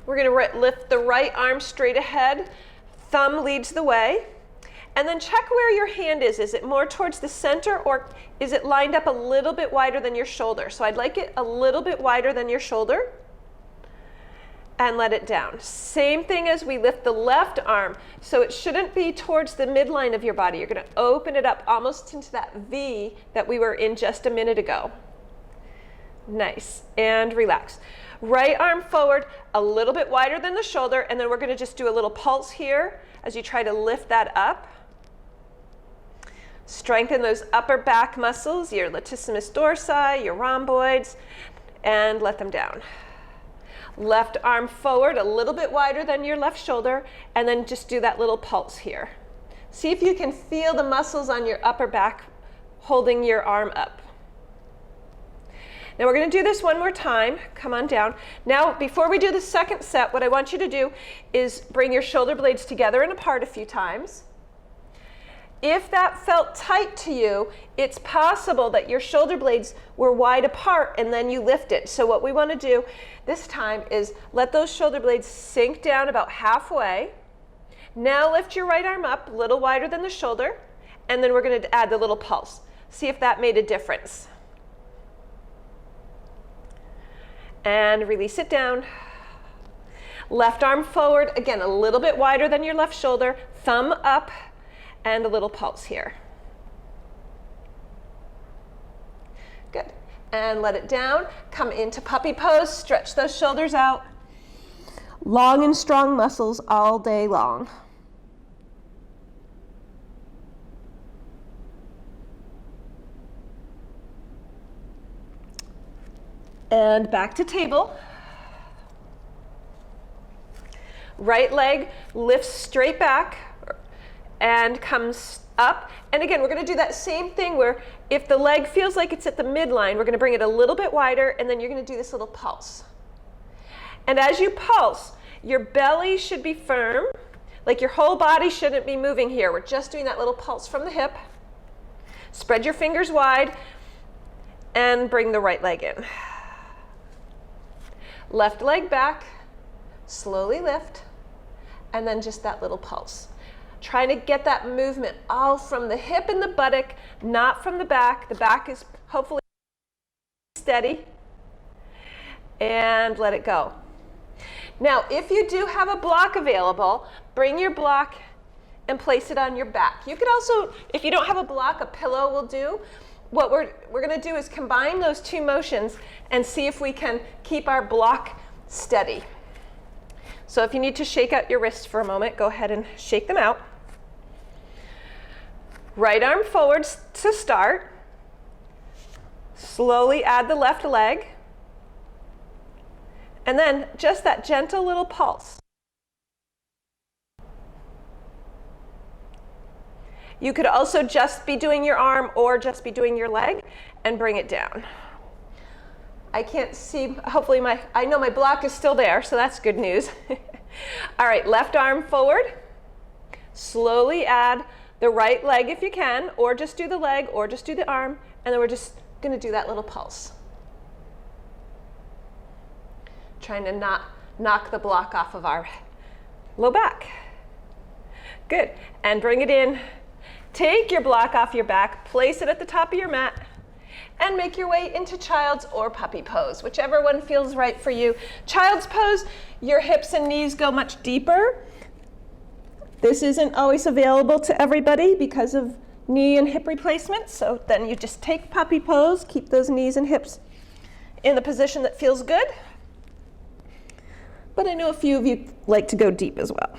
We're going to lift the right arm straight ahead. Thumb leads the way. And then check where your hand is. Is it more towards the center, or is it lined up a little bit wider than your shoulder? So I'd like it a little bit wider than your shoulder. And let it down. Same thing as we lift the left arm. So it shouldn't be towards the midline of your body. You're going to open it up almost into that V that we were in just a minute ago. Nice. And relax. Right arm forward, a little bit wider than the shoulder, and then we're going to just do a little pulse here as you try to lift that up. Strengthen those upper back muscles, your latissimus dorsi, your rhomboids, and let them down. Left arm forward, a little bit wider than your left shoulder, and then just do that little pulse here. See if you can feel the muscles on your upper back holding your arm up. Now we're going to do this one more time. Come on down. Now, before we do the second set, what I want you to do is bring your shoulder blades together and apart a few times. If that felt tight to you, it's possible that your shoulder blades were wide apart and then you lift it. So what we want to do this time is let those shoulder blades sink down about halfway. Now lift your right arm up a little wider than the shoulder, and then we're going to add the little pulse. See if that made a difference. And release it down. Left arm forward, again, a little bit wider than your left shoulder. Thumb up, and a little pulse here. Good. And let it down. Come into puppy pose. Stretch those shoulders out. Long and strong muscles all day long. And back to table. Right leg lifts straight back and comes up. And again, we're going to do that same thing where if the leg feels like it's at the midline, we're going to bring it a little bit wider, and then you're going to do this little pulse. And as you pulse, your belly should be firm, like your whole body shouldn't be moving here. We're just doing that little pulse from the hip. Spread your fingers wide and bring the right leg in. Left leg back, slowly lift, and then just that little pulse. Trying to get that movement all from the hip and the buttock, not from the back. The back is hopefully steady. And let it go. Now, if you do have a block available, bring your block and place it on your back. You could also, if you don't have a block, a pillow will do. What we're going to do is combine those two motions and see if we can keep our block steady. So if you need to shake out your wrists for a moment, go ahead and shake them out. Right arm forward to start. Slowly add the left leg. And then just that gentle little pulse. You could also just be doing your arm or just be doing your leg and bring it down. I can't see, hopefully I know my block is still there, so that's good news. All right, left arm forward. Slowly add the right leg if you can, or just do the leg, or just do the arm, and then we're just going to do that little pulse. Trying to not knock the block off of our low back. Good, and bring it in. Take your block off your back, place it at the top of your mat, and make your way into child's or puppy pose, whichever one feels right for you. Child's pose, your hips and knees go much deeper. This isn't always available to everybody because of knee and hip replacements, so then you just take puppy pose, keep those knees and hips in the position that feels good. But I know a few of you like to go deep as well.